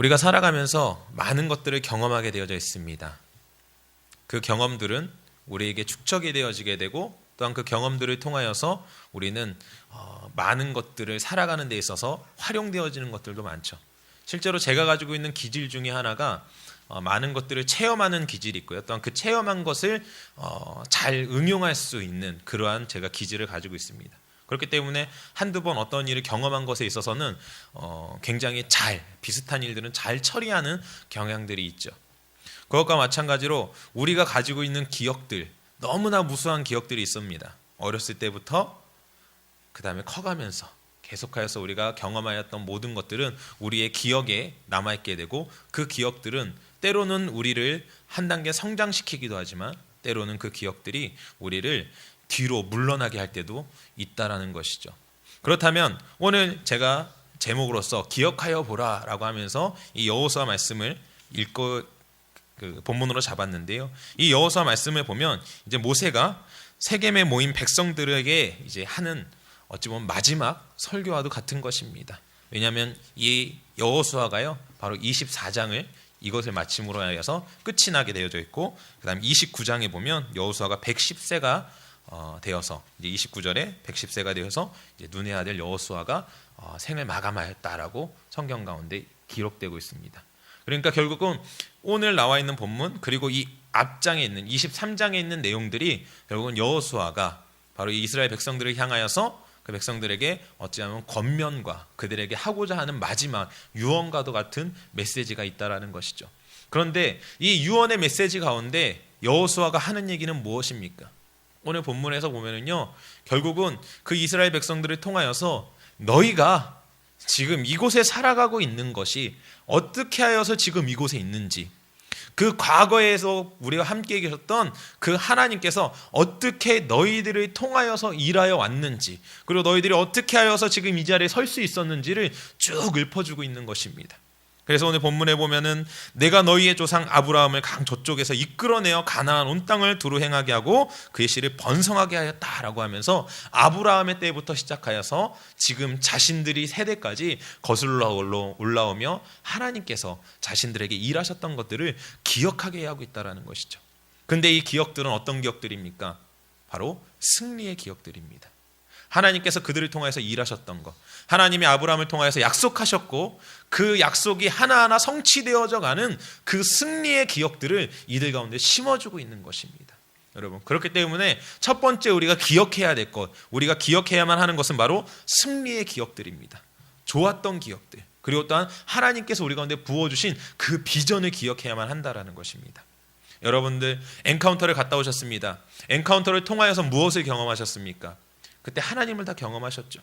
우리가 살아가면서 많은 것들을 경험하게 되어져 있습니다. 그 경험들은 우리에게 축적이 되어지게 되고 또한 그 경험들을 통하여서 우리는 많은 것들을 살아가는 데 있어서 활용되어지는 것들도 많죠. 실제로 제가 가지고 있는 기질 중에 하나가 많은 것들을 체험하는 기질이 있고요. 또한 그 체험한 것을 잘 응용할 수 있는 그러한 제가 기질을 가지고 있습니다. 그렇기 때문에 한두 번 어떤 일을 경험한 것에 있어서는 굉장히 비슷한 일들은 잘 처리하는 경향들이 있죠. 그것과 마찬가지로 우리가 가지고 있는 기억들, 너무나 무수한 기억들이 있습니다. 어렸을 때부터 그 다음에 커가면서 계속하여서 우리가 경험하였던 모든 것들은 우리의 기억에 남아있게 되고, 그 기억들은 때로는 우리를 한 단계 성장시키기도 하지만 때로는 그 기억들이 우리를 뒤로 물러나게 할 때도 있다라는 것이죠. 그렇다면 오늘 제가 제목으로서 기억하여 보라 라고 하면서 이 여호수아 말씀을 읽고 본문으로 잡았는데요. 이 여호수아 말씀을 보면 이제 모세가 세겜에 모인 백성들에게 이제 하는 어찌 보면 마지막 설교와도 같은 것입니다. 왜냐하면 이 여호수아가요 바로 24장을 이것을 마침으로 하여서 끝이 나게 되어져 있고, 그 다음 29장에 보면 여호수아가 110세가 되어서 이제 29절에 110세가 되어서 이제 눈의 아들 여호수아가 생을 마감하였다라고 성경 가운데 기록되고 있습니다. 그러니까 결국은 오늘 나와 있는 본문 그리고 이 앞장에 있는 23장에 있는 내용들이 결국은 여호수아가 바로 이스라엘 백성들을 향하여서 그 백성들에게 어찌하면 권면과 그들에게 하고자 하는 마지막 유언과도 같은 메시지가 있다라는 것이죠. 그런데 이 유언의 메시지 가운데 여호수아가 하는 얘기는 무엇입니까? 오늘 본문에서 보면은요, 결국은 그 이스라엘 백성들을 통하여서 너희가 지금 이곳에 살아가고 있는 것이 어떻게 하여서 지금 이곳에 있는지, 그 과거에서 우리가 함께 계셨던 그 하나님께서 어떻게 너희들을 통하여서 일하여 왔는지, 그리고 너희들이 어떻게 하여서 지금 이 자리에 설 수 있었는지를 쭉 읊어주고 있는 것입니다. 그래서 오늘 본문에 보면은 내가 너희의 조상 아브라함을 강 저쪽에서 이끌어내어 가나안 온 땅을 두루 행하게 하고 그의 씨를 번성하게 하였다라고 하면서 아브라함의 때부터 시작하여서 지금 자신들이 세대까지 거슬러 올라오며 하나님께서 자신들에게 일하셨던 것들을 기억하게 하고 있다는 것이죠. 근데 이 기억들은 어떤 기억들입니까? 바로 승리의 기억들입니다. 하나님께서 그들을 통해서 일하셨던 것, 하나님이 아브라함을 통해서 약속하셨고 그 약속이 하나하나 성취되어져 가는 그 승리의 기억들을 이들 가운데 심어주고 있는 것입니다. 여러분, 그렇기 때문에 첫 번째 우리가 기억해야 될 것, 우리가 기억해야만 하는 것은 바로 승리의 기억들입니다. 좋았던 기억들, 그리고 또한 하나님께서 우리 가운데 부어주신 그 비전을 기억해야만 한다라는 것입니다. 여러분들 엔카운터를 갔다 오셨습니다. 엔카운터를 통하여서 무엇을 경험하셨습니까? 그때 하나님을 다 경험하셨죠.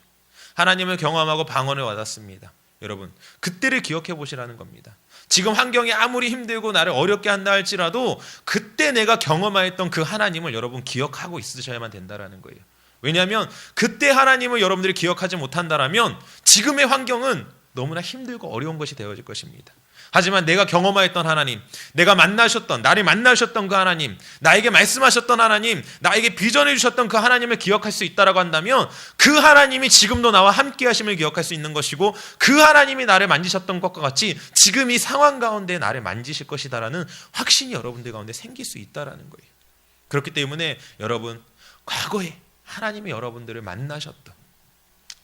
하나님을 경험하고 방언을 받았습니다. 여러분, 그때를 기억해 보시라는 겁니다. 지금 환경이 아무리 힘들고 나를 어렵게 한다 할지라도 그때 내가 경험하였던 그 하나님을 여러분 기억하고 있으셔야만 된다는 거예요. 왜냐하면 그때 하나님을 여러분들이 기억하지 못한다면 지금의 환경은 너무나 힘들고 어려운 것이 되어질 것입니다. 하지만 내가 경험하였던 하나님, 내가 나를 만나셨던 그 하나님, 나에게 말씀하셨던 하나님, 나에게 비전해 주셨던 그 하나님을 기억할 수 있다라고 한다면 그 하나님이 지금도 나와 함께 하심을 기억할 수 있는 것이고, 그 하나님이 나를 만지셨던 것과 같이 지금 이 상황 가운데 나를 만지실 것이다라는 확신이 여러분들 가운데 생길 수 있다라는 거예요. 그렇기 때문에 여러분, 과거에 하나님이 여러분들을 만나셨던,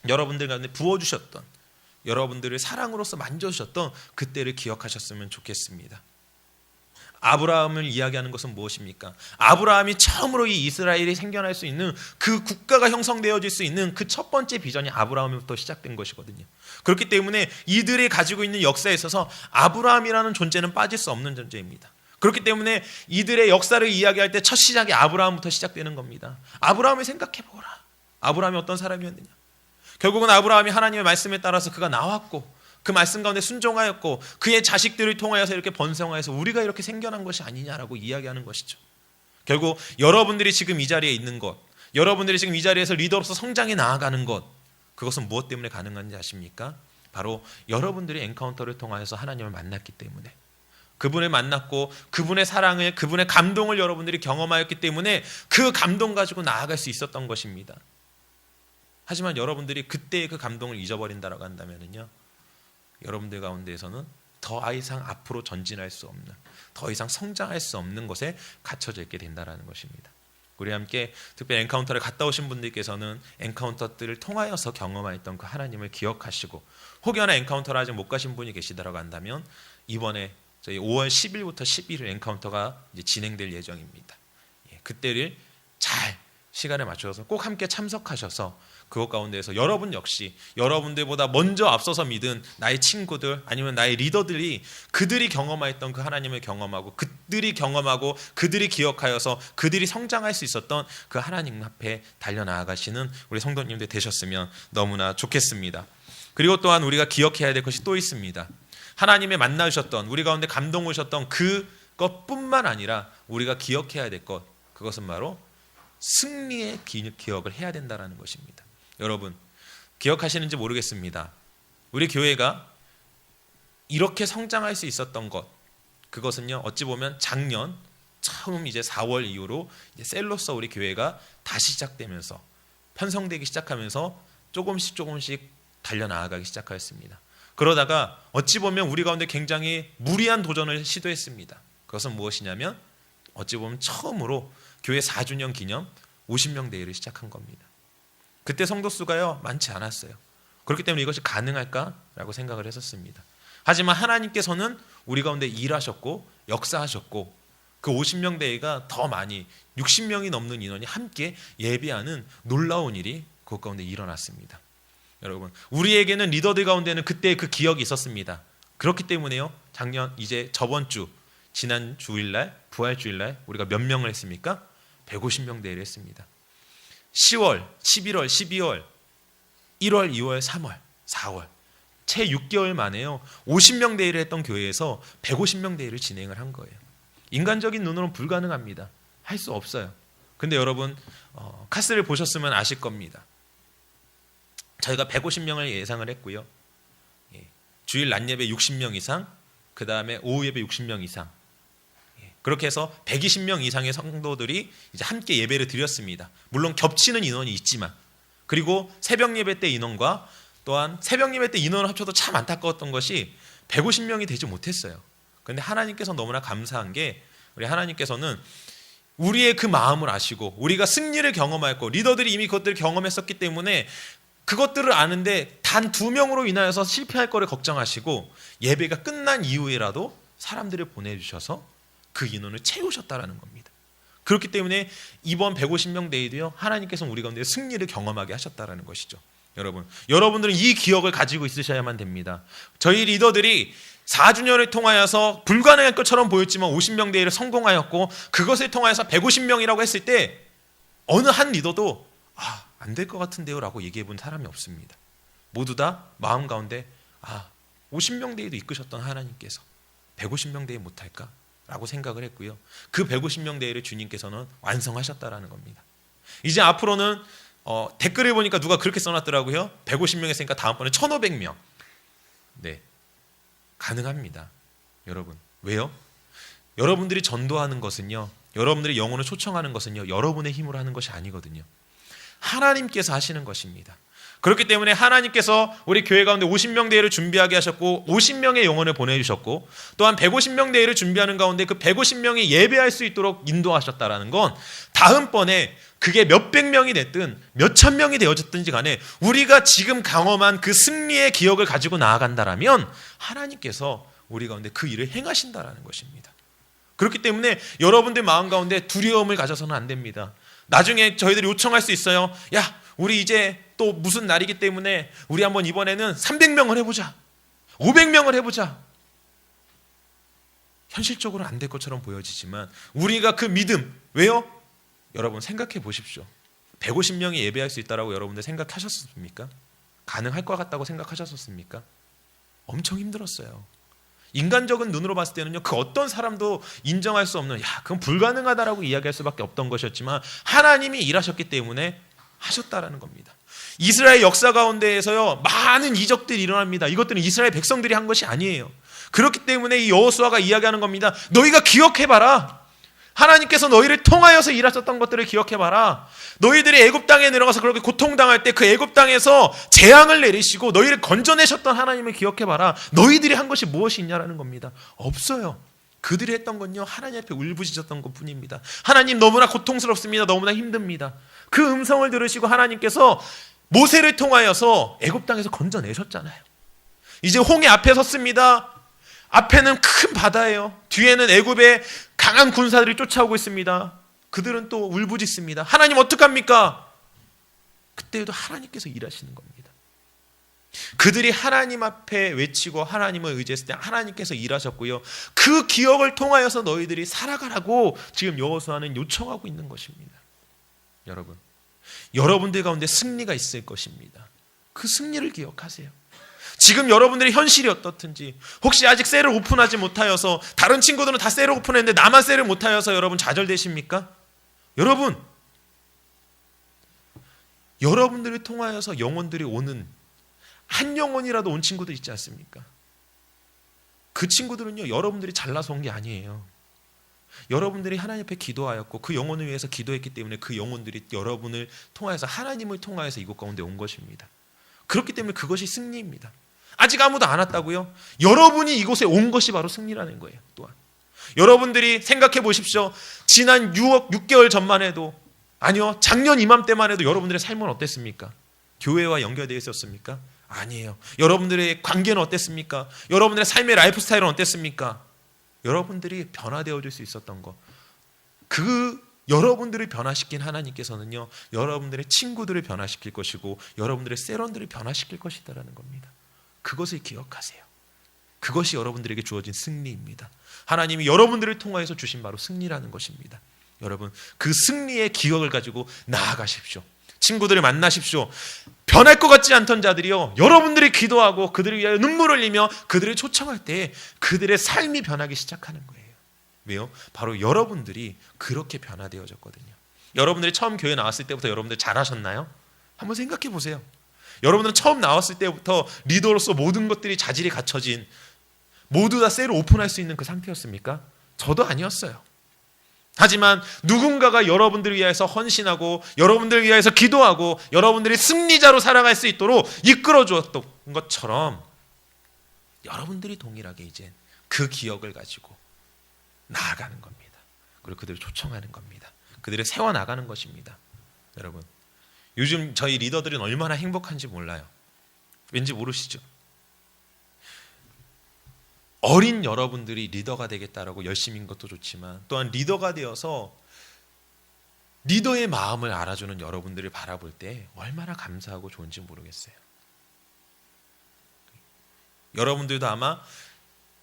여러분들 가운데 부어주셨던, 여러분들을 사랑으로서 만져주셨던 그때를 기억하셨으면 좋겠습니다. 아브라함을 이야기하는 것은 무엇입니까? 아브라함이 처음으로 이 이스라엘이 생겨날 수 있는 그 국가가 형성되어질 수 있는 그 첫 번째 비전이 아브라함부터 시작된 것이거든요. 그렇기 때문에 이들이 가지고 있는 역사에 있어서 아브라함이라는 존재는 빠질 수 없는 존재입니다. 그렇기 때문에 이들의 역사를 이야기할 때 첫 시작이 아브라함부터 시작되는 겁니다. 아브라함을 생각해보라. 아브라함이 어떤 사람이었느냐? 결국은 아브라함이 하나님의 말씀에 따라서 그가 나왔고 그 말씀 가운데 순종하였고 그의 자식들을 통하여서 이렇게 번성하여서 우리가 이렇게 생겨난 것이 아니냐라고 이야기하는 것이죠. 결국 여러분들이 지금 이 자리에 있는 것, 여러분들이 지금 이 자리에서 리더로서 성장해 나아가는 것, 그것은 무엇 때문에 가능한지 아십니까? 바로 여러분들이 엔카운터를 통하여서 하나님을 만났기 때문에, 그분을 만났고 그분의 사랑을, 그분의 감동을 여러분들이 경험하였기 때문에 그 감동 가지고 나아갈 수 있었던 것입니다. 하지만 여러분들이 그때의 그 감동을 잊어버린다라고 한다면요, 여러분들 가운데에서는 더 이상 앞으로 전진할 수 없는, 더 이상 성장할 수 없는 곳에 갇혀져 있게 된다는 것입니다. 우리 함께 특별히 엔카운터를 갔다 오신 분들께서는 엔카운터들을 통하여서 경험했던 그 하나님을 기억하시고, 혹여나 엔카운터를 아직 못 가신 분이 계시다라고 한다면 이번에 저희 5월 10일부터 11일 엔카운터가 이제 진행될 예정입니다. 그때를 잘 시간에 맞춰서 꼭 함께 참석하셔서 그것 가운데에서 여러분 역시 여러분들보다 먼저 앞서서 믿은 나의 친구들 아니면 나의 리더들이 그들이 경험했던 그 하나님을 경험하고 그들이 경험하고 그들이 기억하여서 그들이 성장할 수 있었던 그 하나님 앞에 달려나가시는 우리 성도님들 되셨으면 너무나 좋겠습니다. 그리고 또한 우리가 기억해야 될 것이 또 있습니다. 하나님의 만나주셨던, 우리 가운데 감동 오셨던 그것뿐만 아니라 우리가 기억해야 될 것, 그것은 바로 승리의 기억을 해야 된다는 것입니다. 여러분 기억하시는지 모르겠습니다. 우리 교회가 이렇게 성장할 수 있었던 것, 그것은요 어찌 보면 작년 처음 이제 4월 이후로 이제 셀로서 우리 교회가 다시 시작되면서 편성되기 시작하면서 조금씩 달려나가기 시작하였습니다. 그러다가 어찌 보면 우리 가운데 굉장히 무리한 도전을 시도했습니다. 그것은 무엇이냐면 어찌 보면 처음으로 교회 4주년 기념 50명 대회를 시작한 겁니다. 그때 성도 수가요 많지 않았어요. 그렇기 때문에 이것이 가능할까라고 생각을 했었습니다. 하지만 하나님께서는 우리 가운데 일하셨고 역사하셨고 그 50명 대회가 더 많이 60명이 넘는 인원이 함께 예배하는 놀라운 일이 그 가운데 일어났습니다. 여러분 우리에게는 리더들 가운데는 그때 그 기억이 있었습니다. 그렇기 때문에요 작년 이제 저번 주 지난 주일날 부활주일날 우리가 몇 명을 했습니까? 150명 대회를 했습니다. 10월, 11월, 12월, 1월, 2월, 3월, 4월 채 6개월 만에요 50명 대회를 했던 교회에서 150명 대회를 진행을 한 거예요. 인간적인 눈으로는 불가능합니다. 할 수 없어요. 근데 여러분 카스를 보셨으면 아실 겁니다. 저희가 150명을 예상을 했고요. 주일 낮 예배 60명 이상, 그 다음에 오후 예배 60명 이상, 그렇게 해서 120명 이상의 성도들이 이제 함께 예배를 드렸습니다. 물론 겹치는 인원이 있지만, 그리고 새벽 예배 때 인원과 또한 새벽 예배 때 인원을 합쳐도 참 안타까웠던 것이 150명이 되지 못했어요. 그런데 하나님께서 너무나 감사한 게 우리 하나님께서는 우리의 그 마음을 아시고 우리가 승리를 경험했고 리더들이 이미 그것들을 경험했었기 때문에 그것들을 아는데 단 2명으로 인하여서 실패할 거를 걱정하시고 예배가 끝난 이후에라도 사람들을 보내주셔서 그 인원을 채우셨다라는 겁니다. 그렇기 때문에 이번 150명 대회도요 하나님께서 우리 가운데 승리를 경험하게 하셨다라는 것이죠. 여러분들은 이 기억을 가지고 있으셔야만 됩니다. 저희 리더들이 4주년을 통하여서 불가능할 것처럼 보였지만 50명 대회를 성공하였고 그것을 통하여서 150명이라고 했을 때 어느 한 리더도 안 될 것 같은데요 라고 얘기해 본 사람이 없습니다. 모두 다 마음 가운데 50명 대회도 이끄셨던 하나님께서 150명 대회 못할까? 라고 생각을 했고요. 그 150명 대회를 주님께서는 완성하셨다라는 겁니다. 이제 앞으로는 댓글을 보니까 누가 그렇게 써놨더라고요. 150명 했으니까 다음번에 1500명. 네, 가능합니다. 여러분 왜요? 여러분들이 전도하는 것은요, 여러분들이 영혼을 초청하는 것은요 여러분의 힘으로 하는 것이 아니거든요. 하나님께서 하시는 것입니다. 그렇기 때문에 하나님께서 우리 교회 가운데 50명 대회를 준비하게 하셨고 50명의 영혼을 보내주셨고 또한 150명 대회를 준비하는 가운데 그 150명이 예배할 수 있도록 인도하셨다라는 건 다음번에 그게 몇백 명이 됐든 몇천 명이 되어졌든지 간에 우리가 지금 경험한 그 승리의 기억을 가지고 나아간다라면 하나님께서 우리 가운데 그 일을 행하신다라는 것입니다. 그렇기 때문에 여러분들 마음 가운데 두려움을 가져서는 안 됩니다. 나중에 저희들이 요청할 수 있어요. 야, 우리 이제 또 무슨 날이기 때문에 우리 한번 이번에는 300명을 해보자, 500명을 해보자. 현실적으로 안 될 것처럼 보여지지만 우리가 그 믿음, 왜요? 여러분 생각해 보십시오. 150명이 예배할 수 있다라고 여러분들 생각하셨습니까? 가능할 것 같다고 생각하셨습니까? 엄청 힘들었어요. 인간적인 눈으로 봤을 때는요 그 어떤 사람도 인정할 수 없는 그건 불가능하다라고 이야기할 수밖에 없던 것이었지만 하나님이 일하셨기 때문에 하셨다라는 겁니다. 이스라엘 역사 가운데에서요 많은 이적들이 일어납니다. 이것들은 이스라엘 백성들이 한 것이 아니에요. 그렇기 때문에 이 여호수아가 이야기하는 겁니다. 너희가 기억해봐라. 하나님께서 너희를 통하여서 일하셨던 것들을 기억해봐라. 너희들이 애굽 땅에 내려가서 그렇게 고통당할 때 그 애굽 땅에서 재앙을 내리시고 너희를 건져내셨던 하나님을 기억해봐라. 너희들이 한 것이 무엇이 있냐라는 겁니다. 없어요. 그들이 했던 건요, 하나님 앞에 울부짖었던 것뿐입니다. 하나님 너무나 고통스럽습니다. 너무나 힘듭니다. 그 음성을 들으시고 하나님께서 모세를 통하여서 애굽 땅에서 건져내셨잖아요. 이제 홍해 앞에 섰습니다. 앞에는 큰 바다예요. 뒤에는 애굽의 강한 군사들이 쫓아오고 있습니다. 그들은 또 울부짖습니다. 하나님 어떡합니까? 그때에도 하나님께서 일하시는 겁니다. 그들이 하나님 앞에 외치고 하나님을 의지했을 때 하나님께서 일하셨고요. 그 기억을 통하여서 너희들이 살아가라고 지금 여호수아는 요청하고 있는 것입니다. 여러분, 여러분들 가운데 승리가 있을 것입니다. 그 승리를 기억하세요. 지금 여러분들의 현실이 어떻든지, 혹시 아직 셀을 오픈하지 못하여서 다른 친구들은 다 셀을 오픈했는데 나만 셀을 못하여서 여러분 좌절되십니까? 여러분, 여러분들을 통하여서 영혼들이 오는, 한 영혼이라도 온 친구들 있지 않습니까? 그 친구들은요, 여러분들이 잘나서 온 게 아니에요. 여러분들이 하나님 앞에 기도하였고 그 영혼을 위해서 기도했기 때문에 그 영혼들이 여러분을 통하여서, 하나님을 통하여서 이곳 가운데 온 것입니다. 그렇기 때문에 그것이 승리입니다. 아직 아무도 안 왔다고요? 여러분이 이곳에 온 것이 바로 승리라는 거예요. 또한 여러분들이 생각해 보십시오. 지난 6개월 전만 해도, 아니요, 작년 이맘때만 해도 여러분들의 삶은 어땠습니까? 교회와 연결되어 있었습니까? 아니에요. 여러분들의 관계는 어땠습니까? 여러분들의 삶의 라이프 스타일은 어땠습니까? 여러분들이 변화되어질 수 있었던 것, 그 여러분들을 변화시킨 하나님께서는요, 여러분들의 친구들을 변화시킬 것이고 여러분들의 세런들을 변화시킬 것이다라는 겁니다. 그것을 기억하세요. 그것이 여러분들에게 주어진 승리입니다. 하나님이 여러분들을 통하여서 주신 바로 승리라는 것입니다. 여러분, 그 승리의 기억을 가지고 나아가십시오. 친구들을 만나십시오. 변할 것 같지 않던 자들이요, 여러분들이 기도하고 그들을 위하여 눈물을 흘리며 그들을 초청할 때 그들의 삶이 변하기 시작하는 거예요. 왜요? 바로 여러분들이 그렇게 변화되어졌거든요. 여러분들이 처음 교회 나왔을 때부터 여러분들 잘하셨나요? 한번 생각해 보세요. 여러분들은 처음 나왔을 때부터 리더로서 모든 것들이 자질이 갖춰진, 모두 다 셀을 오픈할 수 있는 그 상태였습니까? 저도 아니었어요. 하지만 누군가가 여러분들을 위해서 헌신하고 여러분들을 위해서 기도하고 여러분들이 승리자로 살아갈 수 있도록 이끌어 주었던 것처럼 여러분들이 동일하게 이제 그 기억을 가지고 나아가는 겁니다. 그리고 그들을 초청하는 겁니다. 그들을 세워나가는 것입니다. 여러분, 요즘 저희 리더들은 얼마나 행복한지 몰라요. 왠지 모르시죠? 어린 여러분들이 리더가 되겠다라고 열심인 것도 좋지만, 또한 리더가 되어서 리더의 마음을 알아주는 여러분들을 바라볼 때 얼마나 감사하고 좋은지 모르겠어요. 여러분들도 아마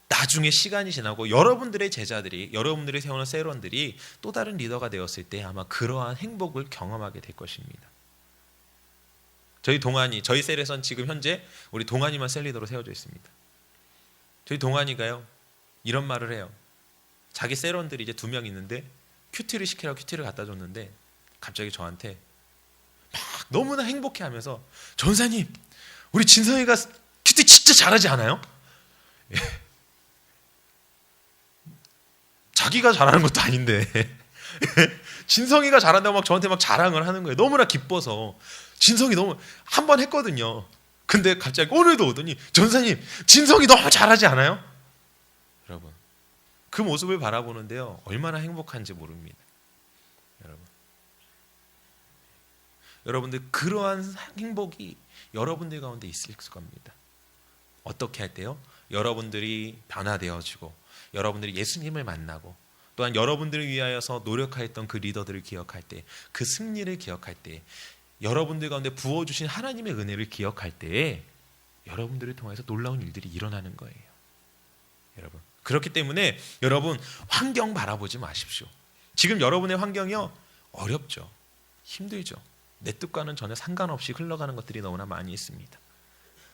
나중에 시간이 지나고 여러분들의 제자들이, 여러분들이 세우는 세런들이 또 다른 리더가 되었을 때 아마 그러한 행복을 경험하게 될 것입니다. 저희 동안이, 저희 셀에선 지금 현재 우리 동안이만 셀 리더로 세워져 있습니다. 저희 동안이가요, 이런 말을 해요. 자기 세런들이 이제 2명 있는데 큐티를 시키라고 큐티를 갖다 줬는데 갑자기 저한테 막 너무나 행복해하면서, 전사님, 우리 진성이가 큐티 진짜 잘하지 않아요? 자기가 잘하는 것도 아닌데 진성이가 잘한다고 막 저한테 막 자랑을 하는 거예요. 너무나 기뻐서. 진성이 너무, 한 번 했거든요. 근데 갑자기 오늘도 오더니, 전사님, 진성이 너무 잘하지 않아요? 여러분, 그 모습을 바라보는데요, 얼마나 행복한지 모릅니다. 여러분들 그러한 행복이 여러분들 가운데 있을 겁니다. 어떻게 할 때요? 여러분들이 변화되어지고 여러분들이 예수님을 만나고 또한 여러분들을 위하여서 노력하였던 그 리더들을 기억할 때, 그 승리를 기억할 때, 여러분들 가운데 부어주신 하나님의 은혜를 기억할 때에 여러분들을 통해서 놀라운 일들이 일어나는 거예요. 여러분, 그렇기 때문에 여러분, 환경 바라보지 마십시오. 지금 여러분의 환경이요, 어렵죠. 힘들죠. 내 뜻과는 전혀 상관없이 흘러가는 것들이 너무나 많이 있습니다.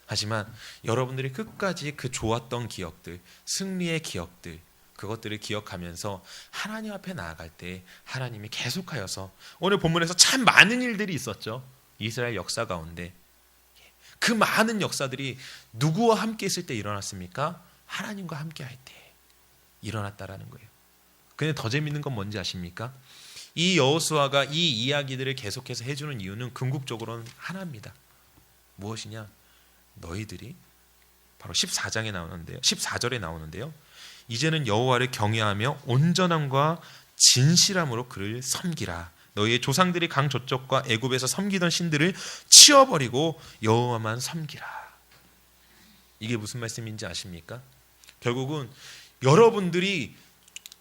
하지만 여러분들이 끝까지 그 좋았던 기억들, 승리의 기억들, 그것들을 기억하면서 하나님 앞에 나아갈 때 하나님이 계속하여서, 오늘 본문에서 참 많은 일들이 있었죠. 이스라엘 역사 가운데 그 많은 역사들이 누구와 함께 있을 때 일어났습니까? 하나님과 함께 할 때 일어났다라는 거예요. 근데 더 재밌는 건 뭔지 아십니까? 이 여호수아가 이 이야기들을 계속해서 해주는 이유는 궁극적으로는 하나입니다. 무엇이냐? 너희들이 바로 14장에 나오는데요. 14절에 나오는데요. 이제는 여호와를 경외하며 온전함과 진실함으로 그를 섬기라. 너희의 조상들이 강 저쪽과 애굽에서 섬기던 신들을 치워버리고 여호와만 섬기라. 이게 무슨 말씀인지 아십니까? 결국은 여러분들이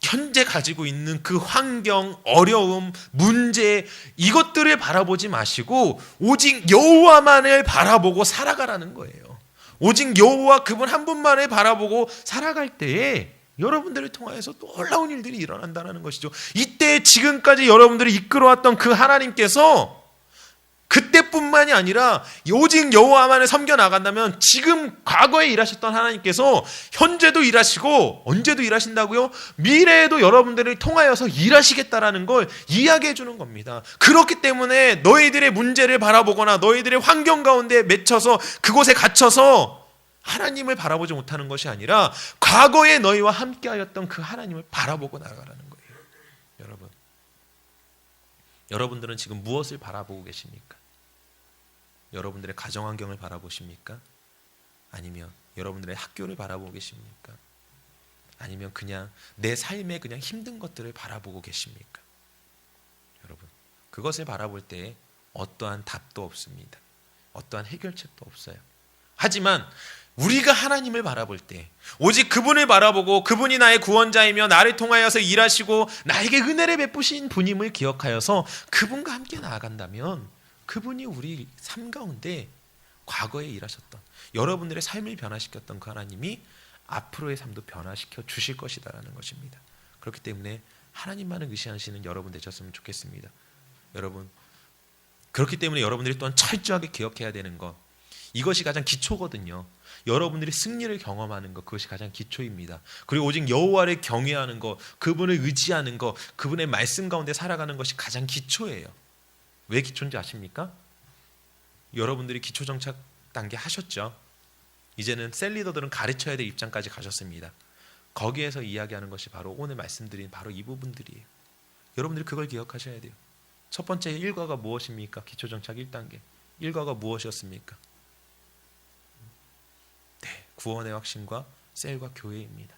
현재 가지고 있는 그 환경, 어려움, 문제 이것들을 바라보지 마시고 오직 여호와만을 바라보고 살아가라는 거예요. 오직 여호와 그분 한 분만을 바라보고 살아갈 때에 여러분들을 통하여서 놀라운 일들이 일어난다는 것이죠. 이때 지금까지 여러분들이 이끌어왔던 그 하나님께서 그때뿐만이 아니라 오직 여호와만을 섬겨 나간다면 지금 과거에 일하셨던 하나님께서 현재도 일하시고 언제도 일하신다고요? 미래에도 여러분들을 통하여서 일하시겠다라는 걸 이야기해 주는 겁니다. 그렇기 때문에 너희들의 문제를 바라보거나 너희들의 환경 가운데 맺혀서 그곳에 갇혀서 하나님을 바라보지 못하는 것이 아니라 과거에 너희와 함께하였던 그 하나님을 바라보고 나아가라는 거예요. 여러분들은 지금 무엇을 바라보고 계십니까? 여러분들의 가정 환경을 바라보십니까? 아니면 여러분들의 학교를 바라보고 계십니까? 아니면 그냥 내 삶에 그냥 힘든 것들을 바라보고 계십니까? 여러분, 그것을 바라볼 때 어떠한 답도 없습니다. 어떠한 해결책도 없어요. 하지만 우리가 하나님을 바라볼 때 오직 그분을 바라보고 그분이 나의 구원자이며 나를 통하여서 일하시고 나에게 은혜를 베푸신 분임을 기억하여서 그분과 함께 나아간다면 그분이 우리 삶 가운데 과거에 일하셨던 여러분들의 삶을 변화시켰던 그 하나님이 앞으로의 삶도 변화시켜 주실 것이다라는 것입니다. 그렇기 때문에 하나님만을 의지하시는 여러분 되셨으면 좋겠습니다. 여러분, 그렇기 때문에 여러분들이 또한 철저하게 기억해야 되는 것, 이것이 가장 기초거든요. 여러분들이 승리를 경험하는 것, 그것이 가장 기초입니다. 그리고 오직 여호와를 경외하는 것, 그분을 의지하는 것, 그분의 말씀 가운데 살아가는 것이 가장 기초예요. 왜 기초인지 아십니까? 여러분들이 기초정착 단계 하셨죠? 이제는 셀리더들은 가르쳐야 될 입장까지 가셨습니다. 거기에서 이야기하는 것이 바로 오늘 말씀드린 바로 이 부분들이에요. 여러분들이 그걸 기억하셔야 돼요. 첫 번째 일과가 무엇입니까? 기초정착 1단계. 일과가 무엇이었습니까? 구원의 확신과 셀과 교회입니다.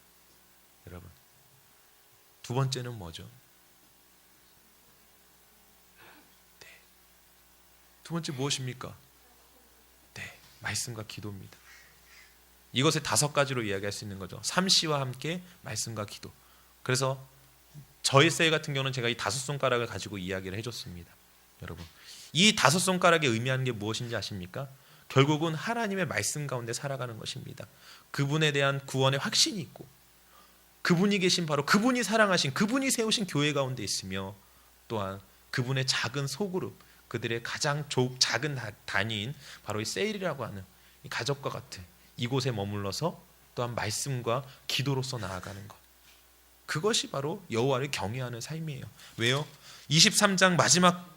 여러분, 두 번째는 뭐죠? 네. 두 번째 무엇입니까? 네, 말씀과 기도입니다. 이것을 5가지로 이야기할 수 있는 거죠. 3C와 함께 말씀과 기도. 그래서 저희 셀 같은 경우는 제가 이 5손가락을 가지고 이야기를 해줬습니다. 여러분, 이 5손가락이 의미하는 게 무엇인지 아십니까? 결국은 하나님의 말씀 가운데 살아가는 것입니다. 그분에 대한 구원의 확신이 있고 그분이 계신 바로 그분이 사랑하신 그분이 세우신 교회 가운데 있으며 또한 그분의 작은 소그룹, 그들의 가장 작은 단위인 바로 이 세일이라고 하는 이 가족과 같은 이곳에 머물러서 또한 말씀과 기도로서 나아가는 것, 그것이 바로 여호와를 경외하는 삶이에요. 왜요? 23장 마지막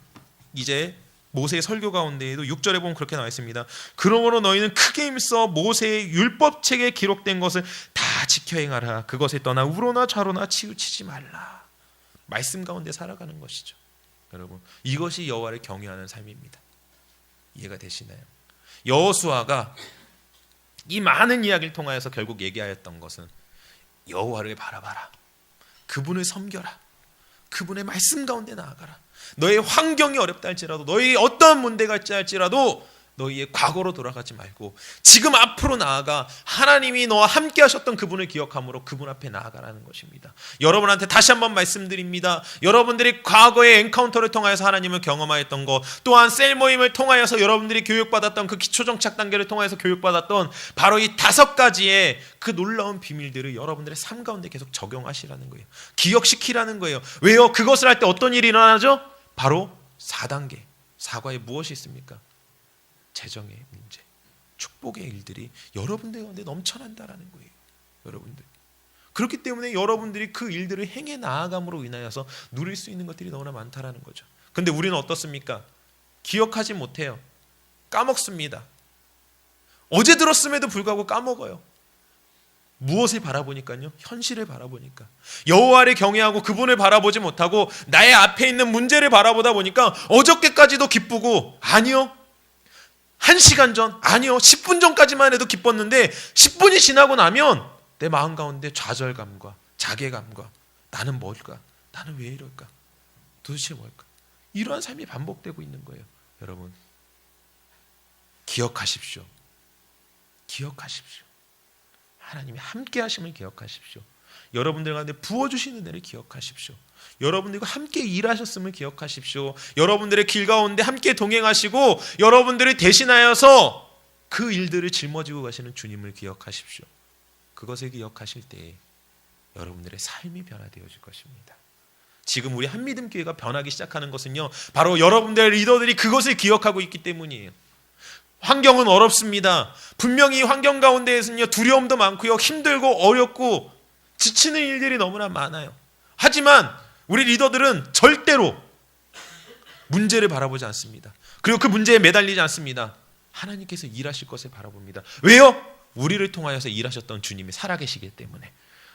이제 모세의 설교 가운데에도 6절에 보면 그렇게 나와 있습니다. 그러므로 너희는 크게 힘써 모세의 율법책에 기록된 것을 다 지켜 행하라. 그것에 떠나 우로나 좌로나 치우치지 말라. 말씀 가운데 살아가는 것이죠. 여러분, 이것이 여호와를 경외하는 삶입니다. 이해가 되시나요? 여호수아가 이 많은 이야기를 통하여서 결국 얘기하였던 것은 여호와를 바라봐라. 그분을 섬겨라. 그분의 말씀 가운데 나아가라. 너의 환경이 어렵다 할지라도, 너의 어떠한 문제가 있지 할지라도 너희의 과거로 돌아가지 말고 지금 앞으로 나아가 하나님이 너와 함께 하셨던 그분을 기억함으로 그분 앞에 나아가라는 것입니다. 여러분한테 다시 한번 말씀드립니다. 여러분들이 과거의 엔카운터를 통하여서 하나님을 경험하였던 것, 또한 셀 모임을 통하여서 여러분들이 교육받았던 그 기초정착 단계를 통해서 교육받았던 바로 이 5가지의 그 놀라운 비밀들을 여러분들의 삶 가운데 계속 적용하시라는 거예요. 기억시키라는 거예요. 왜요? 그것을 할 때 어떤 일이 일어나죠? 바로 4단계. 4과에 무엇이 있습니까? 재정의 문제, 축복의 일들이 여러분들 가운데 넘쳐난다라는 거예요. 여러분들. 그렇기 때문에 여러분들이 그 일들을 행해 나아감으로 인하여서 누릴 수 있는 것들이 너무나 많다라는 거죠. 근데 우리는 어떻습니까? 기억하지 못해요. 까먹습니다. 어제 들었음에도 불구하고 까먹어요. 무엇을 바라보니까요? 현실을 바라보니까. 여호와를 경외하고 그분을 바라보지 못하고 나의 앞에 있는 문제를 바라보다 보니까 어저께까지도 기쁘고, 아니요, 1시간 전, 아니요, 10분 전까지만 해도 기뻤는데 10분이 지나고 나면 내 마음 가운데 좌절감과 자괴감과 나는 뭘까? 나는 왜 이럴까? 도대체 뭘까? 이러한 삶이 반복되고 있는 거예요. 여러분, 기억하십시오. 기억하십시오. 하나님이 함께 하심을 기억하십시오. 여러분들 가운데 부어주시는 일을 기억하십시오. 여러분들과 함께 일하셨음을 기억하십시오. 여러분들의 길 가운데 함께 동행하시고 여러분들을 대신하여서 그 일들을 짊어지고 가시는 주님을 기억하십시오. 그것을 기억하실 때 여러분들의 삶이 변화되어질 것입니다. 지금 우리 한믿음교회가 변하기 시작하는 것은요, 바로 여러분들의 리더들이 그것을 기억하고 있기 때문이에요. 환경은 어렵습니다. 분명히 환경 가운데에서는요, 두려움도 많고요, 힘들고 어렵고 지치는 일들이 너무나 많아요. 하지만 우리 리더들은 절대로 문제를 바라보지 않습니다. 그리고 그 문제에 매달리지 않습니다. 하나님께서 일하실 것을 바라봅니다. 왜요? 우리를 통하여서 일하셨던 주님이 살아계시기 때문에.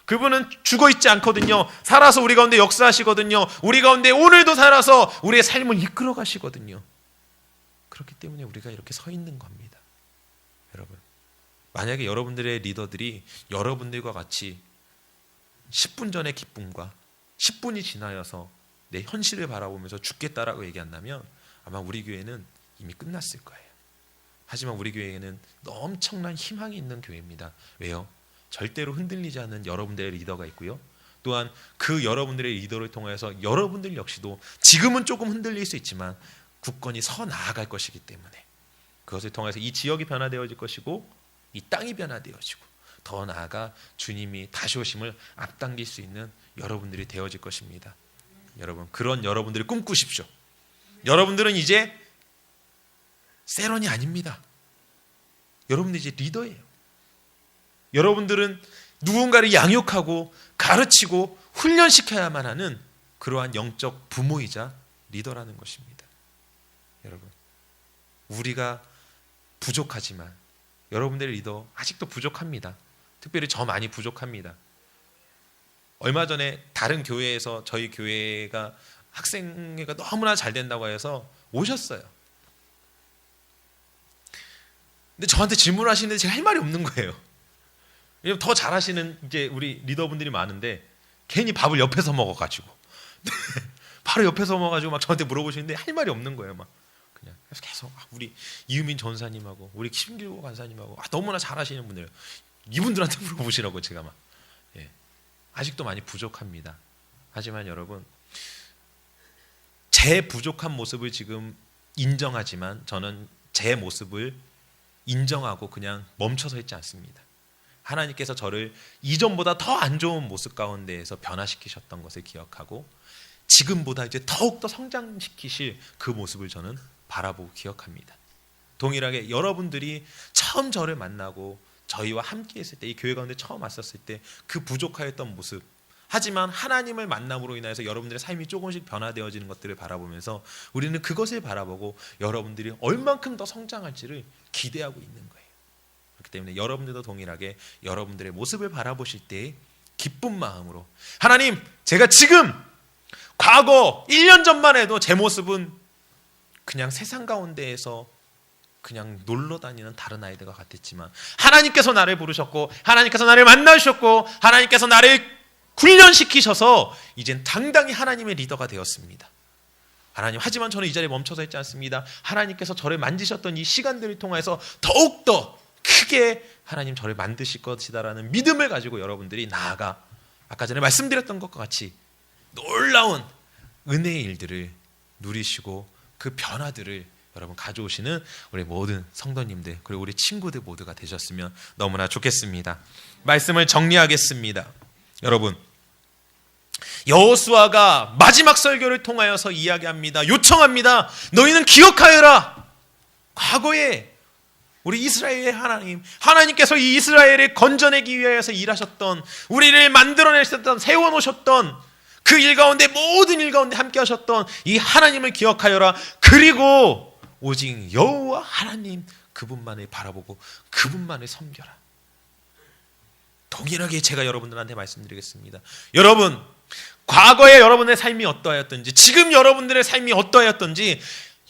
그분은 죽어있지 않거든요. 살아서 우리 가운데 역사하시거든요. 우리 가운데 오늘도 살아서 우리의 삶을 이끌어 가시거든요. 그렇기 때문에 우리가 이렇게 서 있는 겁니다. 여러분, 만약에 여러분들의 리더들이 여러분들과 같이 10분 전의 기쁨과 10분이 지나여서 내 현실을 바라보면서 죽겠다라고 얘기한다면 아마 우리 교회는 이미 끝났을 거예요. 하지만 우리 교회에는 엄청난 희망이 있는 교회입니다. 왜요? 절대로 흔들리지 않는 여러분들의 리더가 있고요, 또한 그 여러분들의 리더를 통해서 여러분들 역시도 지금은 조금 흔들릴 수 있지만 굳건히 서 나아갈 것이기 때문에 그것을 통해서 이 지역이 변화되어질 것이고 이 땅이 변화되어지고 더 나아가 주님이 다시 오심을 앞당길 수 있는 여러분들이 되어질 것입니다. 여러분, 그런 여러분들이 꿈꾸십시오. 여러분들은 이제 세런이 아닙니다. 여러분들 이제 리더예요. 여러분들은 누군가를 양육하고 가르치고 훈련시켜야만 하는 그러한 영적 부모이자 리더라는 것입니다. 여러분, 우리가 부족하지만 여러분들의 리더 아직도 부족합니다. 특별히 저 많이 부족합니다. 얼마 전에 다른 교회에서 저희 교회가 학생회가 너무나 잘 된다고 해서 오셨어요. 근데 저한테 질문을 하시는데 제가 할 말이 없는 거예요. 왜냐면 더 잘하시는 이제 우리 리더분들이 많은데 괜히 밥을 옆에서 먹어가지고 바로 옆에서 먹어가지고 막 저한테 물어보시는데 할 말이 없는 거예요. 막 그냥 계속 우리 이유민 전사님하고 우리 김길고 간사님하고 너무나 잘하시는 분들, 이분들한테 물어보시라고 제가 막 아직도 많이 부족합니다. 하지만 여러분, 제 부족한 모습을 지금 인정하지만 저는 제 모습을 인정하고 그냥 멈춰서 있지 않습니다. 하나님께서 저를 이전보다 더 안 좋은 모습 가운데에서 변화시키셨던 것을 기억하고 지금보다 이제 더욱더 성장시키실 그 모습을 저는 바라보고 기억합니다. 동일하게 여러분들이 처음 저를 만나고 저희와 함께 했을 때, 이 교회 가운데 처음 왔었을 때 그 부족하였던 모습, 하지만 하나님을 만남으로 인해서 여러분들의 삶이 조금씩 변화되어지는 것들을 바라보면서 우리는 그것을 바라보고 여러분들이 얼만큼 더 성장할지를 기대하고 있는 거예요. 그렇기 때문에 여러분들도 동일하게 여러분들의 모습을 바라보실 때 기쁜 마음으로, 하나님, 제가 지금 과거 1년 전만 해도 제 모습은 그냥 세상 가운데에서 그냥 놀러 다니는 다른 아이들과 같았지만 하나님께서 나를 부르셨고 하나님께서 나를 만나주셨고 하나님께서 나를 훈련시키셔서 이젠 당당히 하나님의 리더가 되었습니다. 하나님, 하지만 저는 이 자리에 멈춰서 있지 않습니다. 하나님께서 저를 만지셨던 이 시간들을 통해서 더욱더 크게 하나님 저를 만드실 것이다라는 믿음을 가지고 여러분들이 나아가 아까 전에 말씀드렸던 것과 같이 놀라운 은혜의 일들을 누리시고 그 변화들을 여러분 가져오시는 우리 모든 성도님들 그리고 우리 친구들 모두가 되셨으면 너무나 좋겠습니다. 말씀을 정리하겠습니다. 여러분, 여호수아가 마지막 설교를 통하여서 이야기합니다. 요청합니다. 너희는 기억하여라. 과거에 우리 이스라엘의 하나님께서 이 이스라엘을 건져내기 위하여서 일하셨던, 우리를 만들어내셨던, 세워놓으셨던 그 일 가운데, 모든 일 가운데 함께 하셨던 이 하나님을 기억하여라. 그리고 오직 여호와 하나님 그분만을 바라보고 그분만을 섬겨라. 동일하게 제가 여러분들한테 말씀드리겠습니다. 여러분, 과거에 여러분의 삶이 어떠하였던지, 지금 여러분들의 삶이 어떠하였던지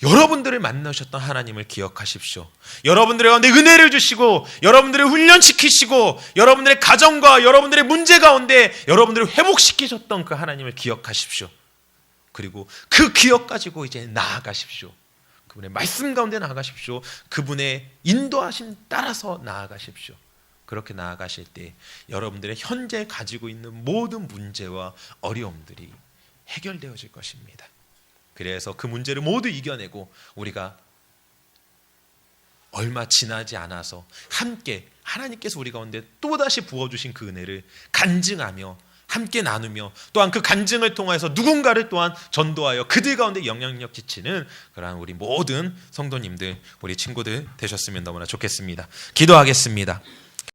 여러분들을 만나셨던 하나님을 기억하십시오. 여러분들의 가운데 은혜를 주시고 여러분들을 훈련시키시고 여러분들의 가정과 여러분들의 문제 가운데 여러분들을 회복시키셨던 그 하나님을 기억하십시오. 그리고 그 기억 가지고 이제 나아가십시오. 그분의 말씀 가운데 나아가십시오. 그분의 인도하심 따라서 나아가십시오. 그렇게 나아가실 때 여러분들의 현재 가지고 있는 모든 문제와 어려움들이 해결되어질 것입니다. 그래서 그 문제를 모두 이겨내고 우리가 얼마 지나지 않아서 함께 하나님께서 우리 가운데 또다시 부어주신 그 은혜를 간증하며 함께 나누며 또한 그 간증을 통해서 누군가를 또한 전도하여 그들 가운데 영향력 끼치는 그러한 우리 모든 성도님들, 우리 친구들 되셨으면 너무나 좋겠습니다. 기도하겠습니다.